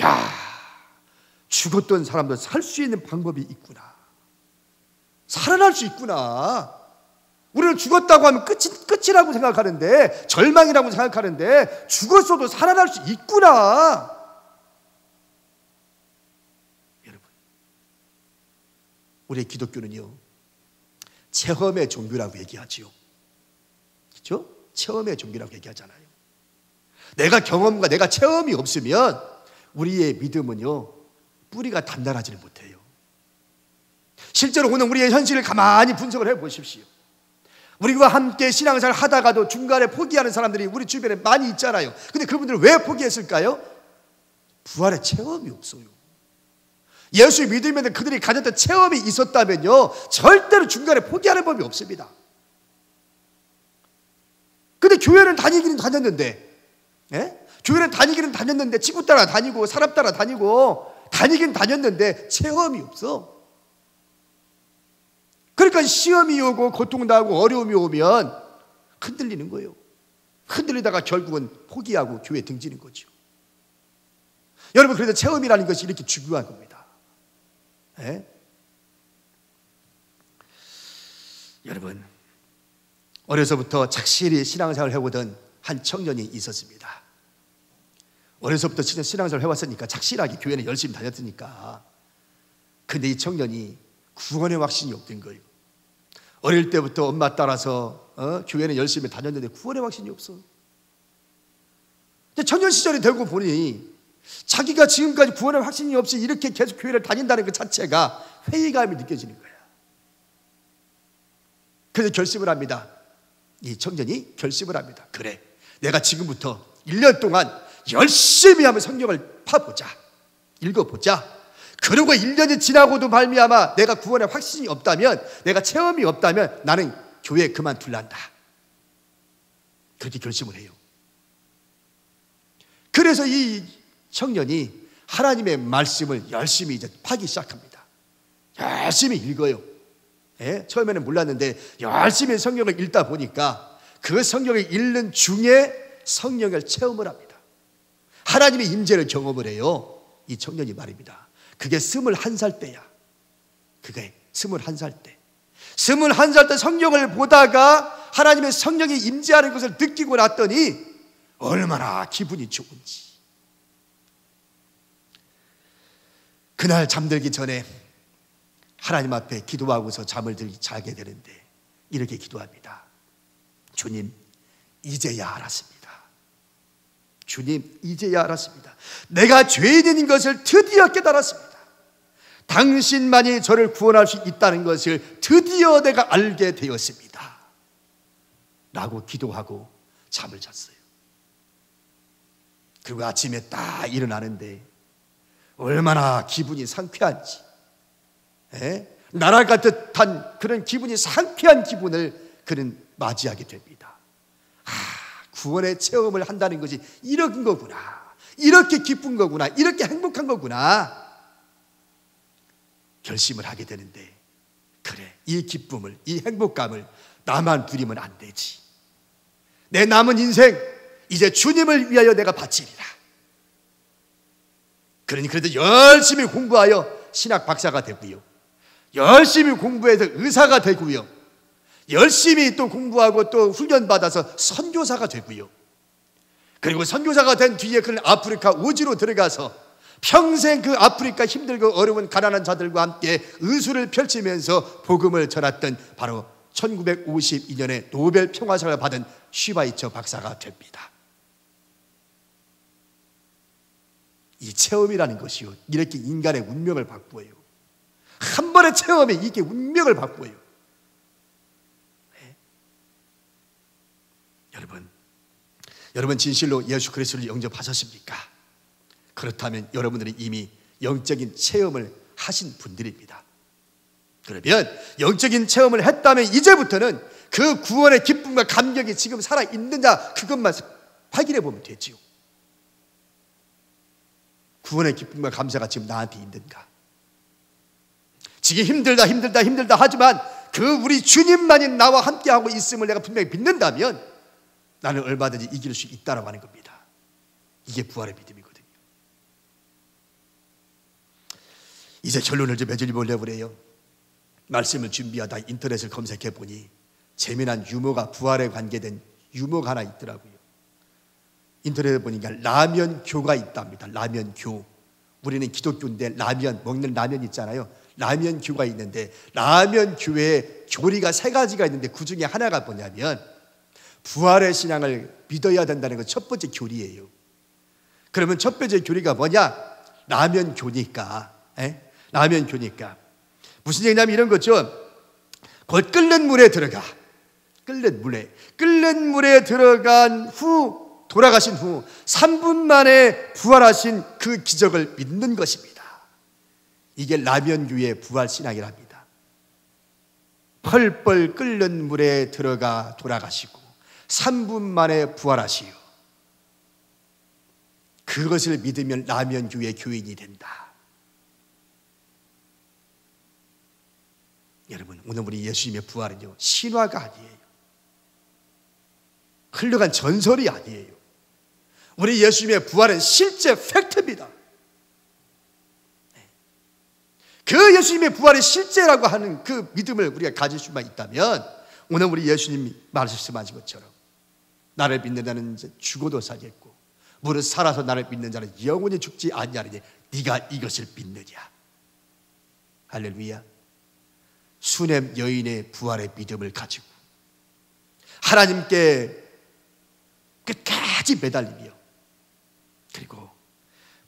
[SPEAKER 1] 야, 죽었던 사람도 살 수 있는 방법이 있구나. 살아날 수 있구나. 우리는 죽었다고 하면 끝이라고 생각하는데, 절망이라고 생각하는데 죽었어도 살아날 수 있구나. 여러분, 우리 기독교는요 체험의 종교라고 얘기하지요. 그렇죠? 체험의 종교라고 얘기하잖아요. 내가 경험과 내가 체험이 없으면 우리의 믿음은요 뿌리가 단단하지를 못해요. 실제로 오늘 우리의 현실을 가만히 분석을 해보십시오. 우리와 함께 신앙생활을 하다가도 중간에 포기하는 사람들이 우리 주변에 많이 있잖아요. 근데 그분들은 왜 포기했을까요? 부활의 체험이 없어요. 예수 믿으면 그들이 가졌던 체험이 있었다면요 절대로 중간에 포기하는 법이 없습니다. 근데 교회는 다니기는 다녔는데, 예? 교회는 다니기는 다녔는데, 친구 따라 다니고 사람 따라 다니고 다니긴 다녔는데 체험이 없어. 그러니까 시험이 오고 고통당하고 어려움이 오면 흔들리는 거예요. 흔들리다가 결국은 포기하고 교회에 등지는 거죠. 여러분, 그래서 체험이라는 것이 이렇게 중요한 겁니다. 예? 여러분, 어려서부터 착실히 신앙생활을 해오던 한 청년이 있었습니다. 어려서부터 신앙생활을 해왔으니까 착실하게 교회는 열심히 다녔으니까. 근데 이 청년이 구원의 확신이 없던 거예요. 어릴 때부터 엄마 따라서 교회는 열심히 다녔는데 구원의 확신이 없어. 근데 청년 시절이 되고 보니 자기가 지금까지 구원의 확신이 없이 이렇게 계속 교회를 다닌다는 것 자체가 회의감이 느껴지는 거야. 그래서 결심을 합니다. 이 청년이 결심을 합니다. 그래, 내가 지금부터 1년 동안 열심히 한번 성경을 파보자, 읽어보자. 그리고 1년이 지나고도 말미암아 내가 구원의 확신이 없다면, 내가 체험이 없다면 나는 교회 그만둘란다. 그렇게 결심을 해요. 그래서 이 청년이 하나님의 말씀을 열심히 이제 파기 시작합니다. 열심히 읽어요. 예? 처음에는 몰랐는데 열심히 성경을 읽다 보니까 그 성경을 읽는 중에 성령을 체험을 합니다. 하나님의 임재를 경험을 해요. 이 청년이 말입니다. 그게 21살 때야. 그게 21살 때. 21살 때 성경을 보다가 하나님의 성령이 임재하는 것을 느끼고 났더니 얼마나 기분이 좋은지. 그날 잠들기 전에 하나님 앞에 기도하고서 잠을 자게 되는데 이렇게 기도합니다. 주님, 이제야 알았습니다. 주님, 이제야 알았습니다. 내가 죄인인 것을 드디어 깨달았습니다. 당신만이 저를 구원할 수 있다는 것을 드디어 내가 알게 되었습니다. 라고 기도하고 잠을 잤어요. 그리고 아침에 딱 일어나는데 얼마나 기분이 상쾌한지, 날아갈 듯한 그런 기분이 상쾌한 기분을 그는 맞이하게 됩니다. 구원의 체험을 한다는 것이 이런 거구나, 이렇게 기쁜 거구나, 이렇게 행복한 거구나 결심을 하게 되는데, 그래, 이 기쁨을, 이 행복감을 나만 누리면 안 되지. 내 남은 인생 이제 주님을 위하여 내가 바치리라. 그러니 그래도 열심히 공부하여 신학 박사가 되고요, 열심히 공부해서 의사가 되고요, 열심히 또 공부하고 또 훈련받아서 선교사가 되고요, 그리고 선교사가 된 뒤에 그는 아프리카 우지로 들어가서 평생 그 아프리카 힘들고 어려운 가난한 자들과 함께 의술을 펼치면서 복음을 전했던 바로 1952년에 노벨 평화상을 받은 슈바이처 박사가 됩니다. 이 체험이라는 것이요, 이렇게 인간의 운명을 바꾸어요. 한 번의 체험이 이게 운명을 바꾸어요. 네. 여러분 진실로 예수 그리스도를 영접하셨습니까? 그렇다면 여러분들은 이미 영적인 체험을 하신 분들입니다. 그러면 영적인 체험을 했다면 이제부터는 그 구원의 기쁨과 감격이 지금 살아있느냐, 그것만 확인해 보면 되지요. 구원의 기쁨과 감사가 지금 나한테 있는가? 지금 힘들다 하지만 그 우리 주님만이 나와 함께하고 있음을 내가 분명히 믿는다면 나는 얼마든지 이길 수 있다라고 하는 겁니다. 이게 부활의 믿음이거든요. 이제 결론을 좀 맺으려고 그래요. 말씀을 준비하다 인터넷을 검색해 보니 재미난 유머가, 부활에 관계된 유머가 하나 있더라고요. 인터넷에 보니까 라면교가 있답니다. 라면교. 우리는 기독교인데 라면, 먹는 라면 있잖아요. 라면교가 있는데 라면교에 교리가 3가지가 있는데 그 중에 하나가 뭐냐면 부활의 신앙을 믿어야 된다는 건 첫 번째 교리예요. 그러면 첫 번째 교리가 뭐냐? 라면교니까. 라면교니까. 무슨 얘기냐면 이런 거죠. 곧 끓는 물에 들어가. 끓는 물에 들어간 후, 돌아가신 후 3분 만에 부활하신 그 기적을 믿는 것입니다. 이게 라면교의 부활신앙이랍니다. 펄펄 끓는 물에 들어가 돌아가시고 3분 만에 부활하시오. 그것을 믿으면 라면교의 교인이 된다. 여러분, 오늘 우리 예수님의 부활은요, 신화가 아니에요. 흘러간 전설이 아니에요. 우리 예수님의 부활은 실제 팩트입니다. 그 예수님의 부활이 실제라고 하는 그 믿음을 우리가 가질 수만 있다면 오늘 우리 예수님이 말씀하신 것처럼 나를 믿는 자는 죽어도 살겠고 무릇 살아서 나를 믿는 자는 영원히 죽지 아니하리니 네가 이것을 믿느냐. 할렐루야. 수넴 여인의 부활의 믿음을 가지고 하나님께 끝까지 매달리며 그리고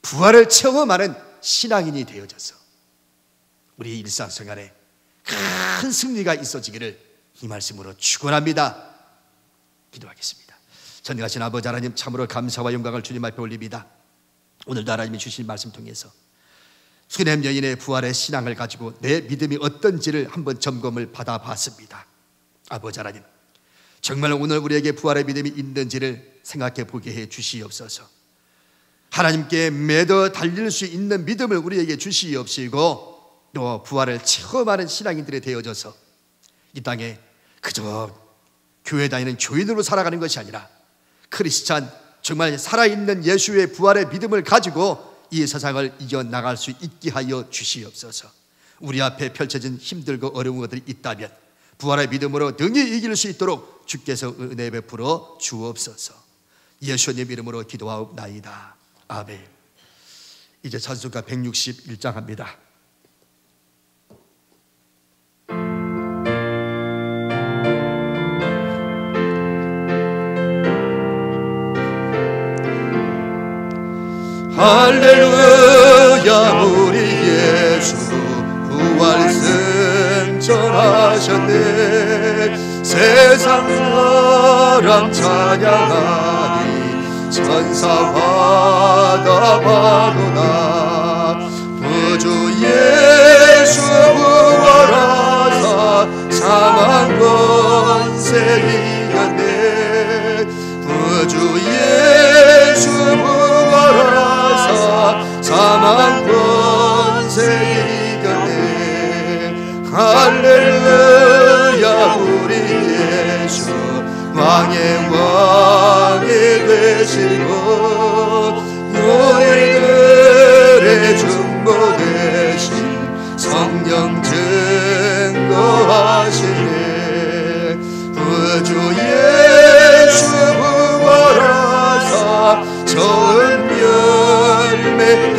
[SPEAKER 1] 부활을 체험하는 신앙인이 되어져서 우리 일상생활에 큰 승리가 있어지기를 이 말씀으로 축원합니다. 기도하겠습니다. 전능하신 아버지 하나님, 참으로 감사와 영광을 주님 앞에 올립니다. 오늘도 하나님이 주신 말씀 통해서 수넴 여인의 부활의 신앙을 가지고 내 믿음이 어떤지를 한번 점검을 받아봤습니다. 아버지 하나님, 정말 오늘 우리에게 부활의 믿음이 있는지를 생각해 보게 해 주시옵소서. 하나님께 매더 달릴 수 있는 믿음을 우리에게 주시옵시고 또 부활을 체험하는 신앙인들이 되어져서 이 땅에 그저 교회 다니는 교인으로 살아가는 것이 아니라 크리스찬, 정말 살아있는 예수의 부활의 믿음을 가지고 이 세상을 이겨나갈 수 있게 하여 주시옵소서. 우리 앞에 펼쳐진 힘들고 어려운 것들이 있다면 부활의 믿음으로 능히 이길 수 있도록 주께서 은혜 베풀어 주옵소서. 예수님 이름으로 기도하옵나이다. 아멘. 이제 찬송가 161장 합니다. 할렐루야, 우리 예수 부활 승천하셨네. 세상 사람 찬양하니 천사마다 바도나. 구주 예수 부활하사 사망 권세 이겼네. 구주 예수 부활하사 사망 권세 이겼네. 할렐루야.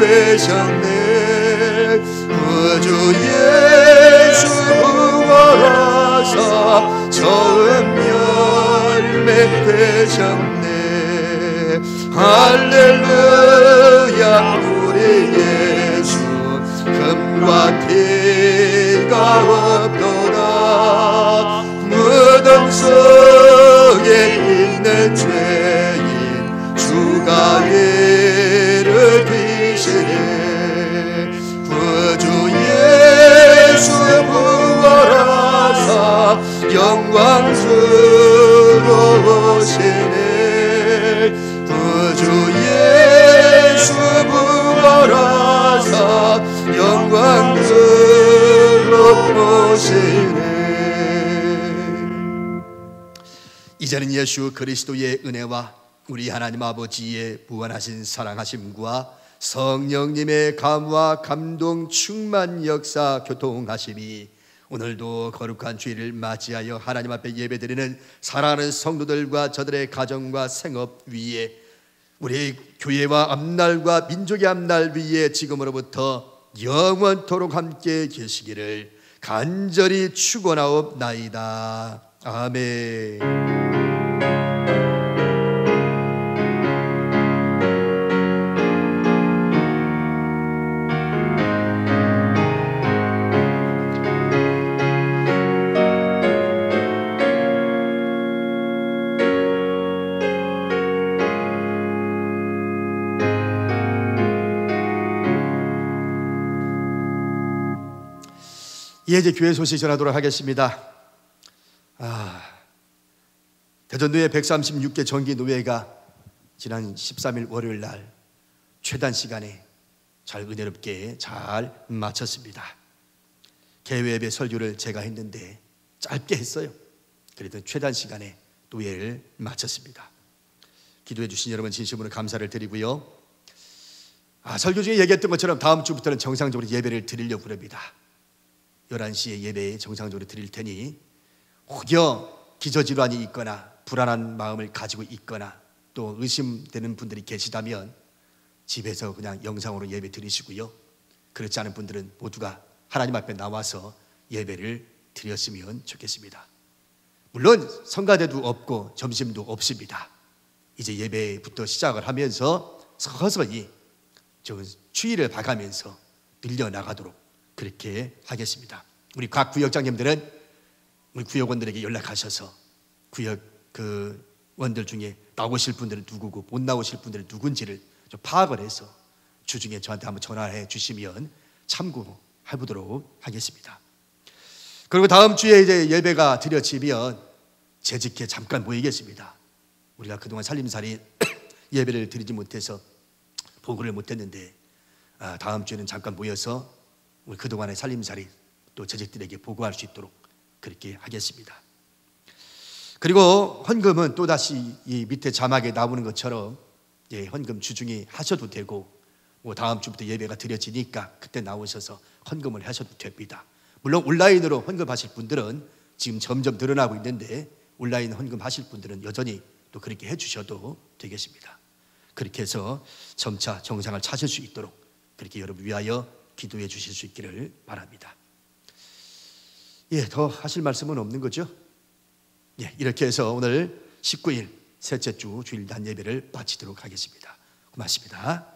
[SPEAKER 1] 되셨네. 구주 예수 부활하사 처음 열매 되셨네. 할렐루야. 우리 예수 금과 피가 없도다. 무덤 속에 있는 죄인 주가 예를 드시네. 구주 예수 부활하사 영광스러우시네. 구주 예수 부활하사 영광스러우시네. 이제는 예수 그리스도의 은혜와 우리 하나님 아버지의 무한하신 사랑하심과 성령님의 감화 감동 충만 역사 교통하심이 오늘도 거룩한 주일을 맞이하여 하나님 앞에 예배드리는 사랑하는 성도들과 저들의 가정과 생업 위에, 우리 교회와 앞날과 민족의 앞날 위에 지금으로부터 영원토록 함께 계시기를 간절히 축원하옵나이다. 아멘. 이제 교회 소식 전하도록 하겠습니다. 대전노회 136개 정기노회가 지난 13일 월요일 날 최단 시간에 잘 은혜롭게 잘 마쳤습니다. 개회예배 설교를 제가 했는데 짧게 했어요. 그래도 최단 시간에 노회를 마쳤습니다. 기도해 주신 여러분 진심으로 감사를 드리고요. 설교 중에 얘기했던 것처럼 다음 주부터는 정상적으로 예배를 드리려고 합니다. 11시에 예배 정상적으로 드릴 테니 혹여 기저질환이 있거나 불안한 마음을 가지고 있거나 또 의심되는 분들이 계시다면 집에서 그냥 영상으로 예배 드리시고요. 그렇지 않은 분들은 모두가 하나님 앞에 나와서 예배를 드렸으면 좋겠습니다. 물론 성가대도 없고 점심도 없습니다. 이제 예배부터 시작을 하면서 서서히 추위를 봐가면서 늘려나가도록 그렇게 하겠습니다. 우리 각 구역장님들은 우리 구역원들에게 연락하셔서 구역 원들 중에 나오실 분들은 누구고 못 나오실 분들은 누군지를 좀 파악을 해서 주중에 저한테 한번 전화해 주시면 참고해보도록 하겠습니다. 그리고 다음 주에 이제 예배가 드려지면 재직회 잠깐 모이겠습니다. 우리가 그동안 살림살이 예배를 드리지 못해서 보고를 못했는데 다음 주에는 잠깐 모여서 우리 그동안의 살림살이 또 재직들에게 보고할 수 있도록 그렇게 하겠습니다. 그리고 헌금은 또다시 이 밑에 자막에 나오는 것처럼 헌금 주중에 하셔도 되고 다음 주부터 예배가 드려지니까 그때 나오셔서 헌금을 하셔도 됩니다. 물론 온라인으로 헌금하실 분들은 지금 점점 늘어나고 있는데 온라인 헌금하실 분들은 여전히 또 그렇게 해주셔도 되겠습니다. 그렇게 해서 점차 정상을 찾을 수 있도록 그렇게 여러분 위하여 기도해 주실 수 있기를 바랍니다. 더 하실 말씀은 없는 거죠? 이렇게 해서 오늘 19일 셋째 주 주일 단 예배를 마치도록 하겠습니다. 고맙습니다.